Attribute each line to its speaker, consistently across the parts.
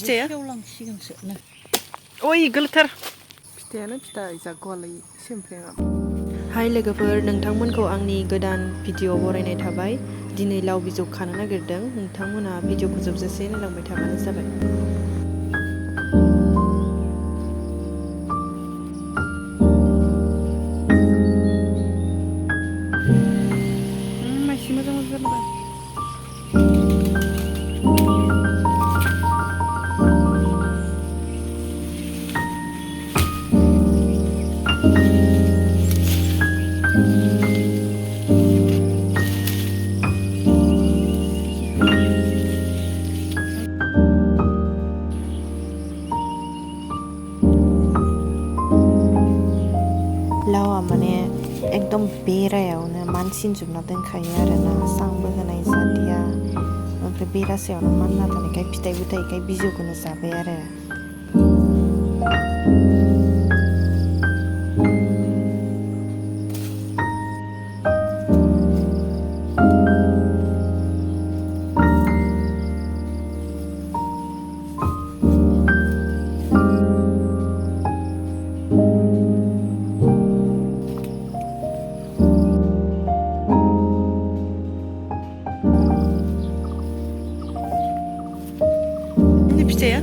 Speaker 1: फिथाइया
Speaker 2: सेवलांसिगोनसो ना
Speaker 1: ओइ गोलथार
Speaker 2: फिथाइयानो फिथाइ जागौआलाय सेमफ्रेंआ
Speaker 1: हाय लोगोफोर नोंथांमोनखौ आंनि गोदान भिडिअ बरायनाय थाबाय दिनै लाव बिजौ खानो नागिरदों नोंथांमोना भिडिअखौ जोबजासे नायलांबाय थाबानो जाबाय
Speaker 2: मानसि मोजां मोजां जाबाय
Speaker 1: लावा माने एकदम बेरायावनो मानसिनजोबना दोनखायो आरोना सांबो होनाय जादिया ओमफ्राय बेरासेयावनो मानना थानायखाय फिथाइबो थायैखाय बिजौखौनो जाबाय आरो फिथाइया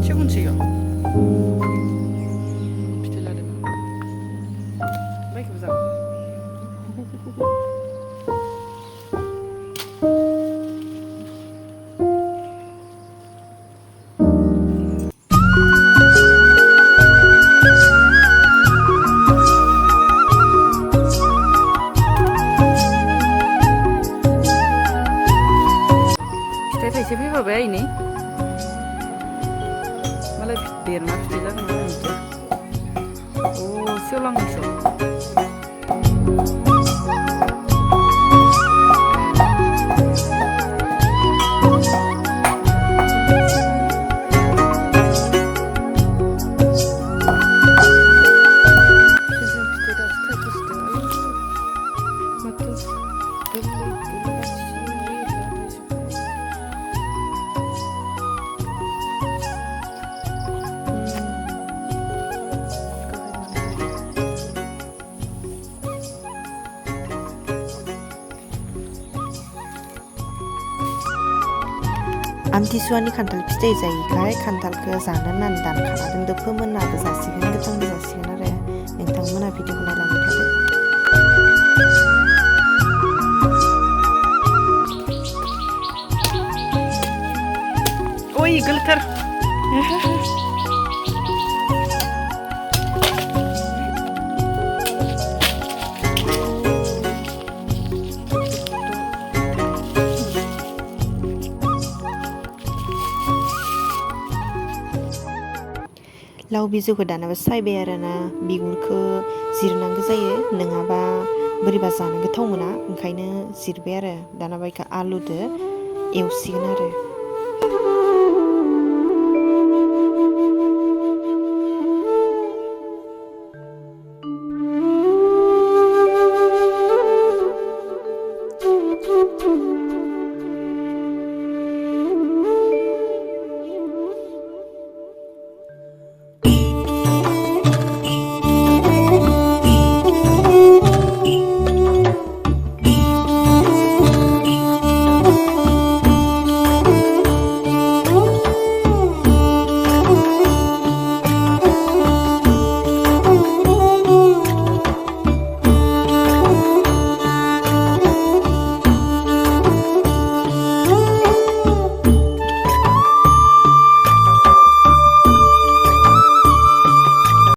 Speaker 1: सेवगोनसो
Speaker 2: फिथाइ लादों माइखौबो जागोन फिथाइ थाइसे फैबाय आइनै मालाय देरना फिथाइ जागोन ना मिथिया अ सेवलांनायसो
Speaker 1: आमथि सुवानि खान्थाल फिथाइ जायैखाय खान्थालखौ जानो होननानै दानखाना दोनदो फोमोननाबो जासिगोन गोथांबो जासिगोन आरो नोंथांमोना भिडिअखौ नायलांबाय थादो ओइ गोलथार लाव बिजौखौ दानाबा सायबाय आरोना बिगुरखौ जिरनांगौ जायो नङाबा बोरैबा जानो गोथाव मोना ओंखायनो जिरबाय आरो दाना बेखौ आलुदो एवसिगोन आरो